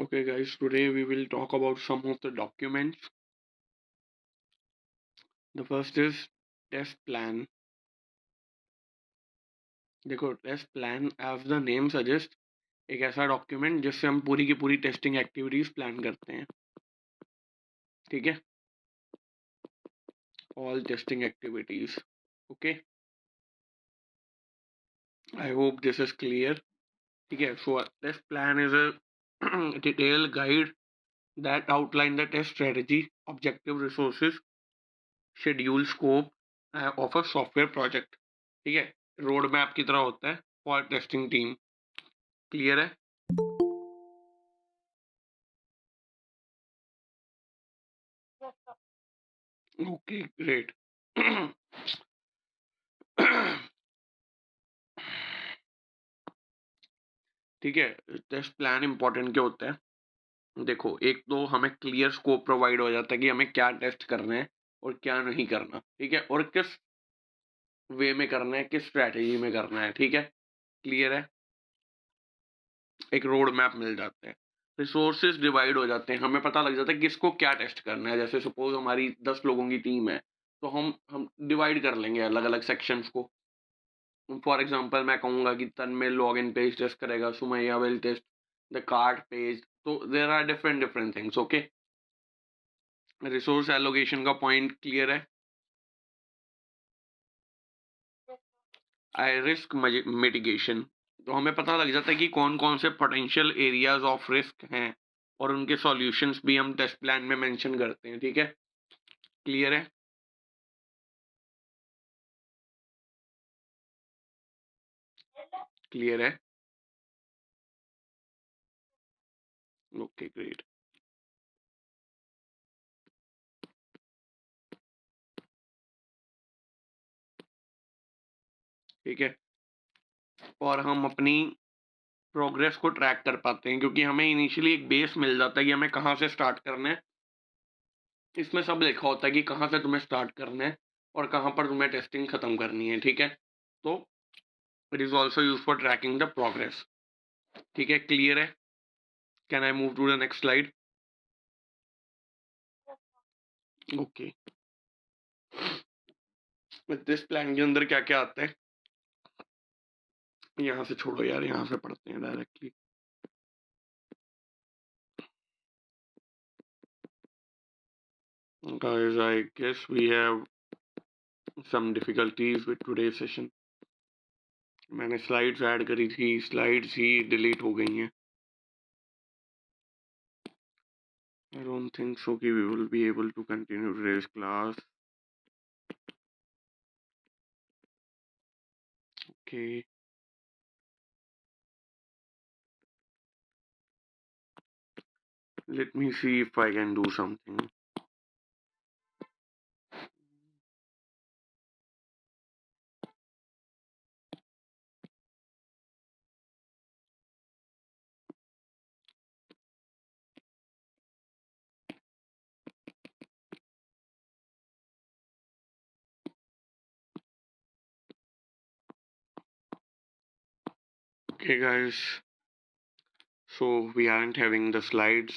Okay, guys, today we will talk about some of the documents. The first is test plan. देखो test plan as the name suggest एक ऐसा document जिससे हम पूरी की पूरी टेस्टिंग एक्टिविटीज प्लान करते हैं. ठीक है, all testing activities. Okay, I hope this is clear. ठीक है, so test plan is a detail guide that outline the test strategy, objective, resources, schedule, scope of a software project. ठीक है, road map की तरह होता है for testing team. Clear है? Okay, great. ठीक है, टेस्ट प्लान इंपॉर्टेंट क्या होता है? देखो, एक तो हमें क्लियर स्कोप प्रोवाइड हो जाता है कि हमें क्या टेस्ट करना है और क्या नहीं करना. ठीक है, और किस वे में करना है, किस स्ट्रैटेजी में करना है. ठीक है, क्लियर है? एक रोड मैप मिल जाता है. रिसोर्सेज डिवाइड हो जाते हैं, हमें पता लग जाता है किसको क्या टेस्ट करना है. जैसे सपोज हमारी 10 लोगों की टीम है, तो हम डिवाइड कर लेंगे अलग अलग सेक्शंस को. फॉर एग्जांपल मैं कहूँगा कि तन्मय लॉगिन पेज टेस्ट करेगा, Sumaiya will test the card page. तो there are different different things. Okay, resource allocation का पॉइंट क्लियर है? आई रिस्क मिटिगेशन, तो हमें पता लग जाता है कि कौन कौन से पोटेंशियल एरियाज ऑफ रिस्क हैं और उनके सॉल्यूशंस भी हम टेस्ट प्लान में मेंशन करते हैं. ठीक है, क्लियर है? क्लियर है? Okay, great. ठीक है, और हम अपनी प्रोग्रेस को ट्रैक कर पाते हैं क्योंकि हमें इनिशियली एक बेस मिल जाता है कि हमें कहाँ से स्टार्ट करना है. इसमें सब लिखा होता है कि कहाँ से तुम्हें स्टार्ट करना है और कहाँ पर तुम्हें टेस्टिंग खत्म करनी है. ठीक है, तो it is also use for tracking the progress. ठीक है, क्लियर है? Can I move to the next slide? Okay, this plan के अंदर क्या क्या आता है, यहाँ से छोड़ो यार, यहाँ से पढ़ते हैं directly. Guys, I guess we have some difficulties with today's session. मैंने स्लाइड्स ऐड करी थी, स्लाइड्स ही डिलीट हो गई हैं. I don't think so कि we will be able to continue today's class. Okay. Let me see if I can do something. Okay, guys. So we aren't having the slides.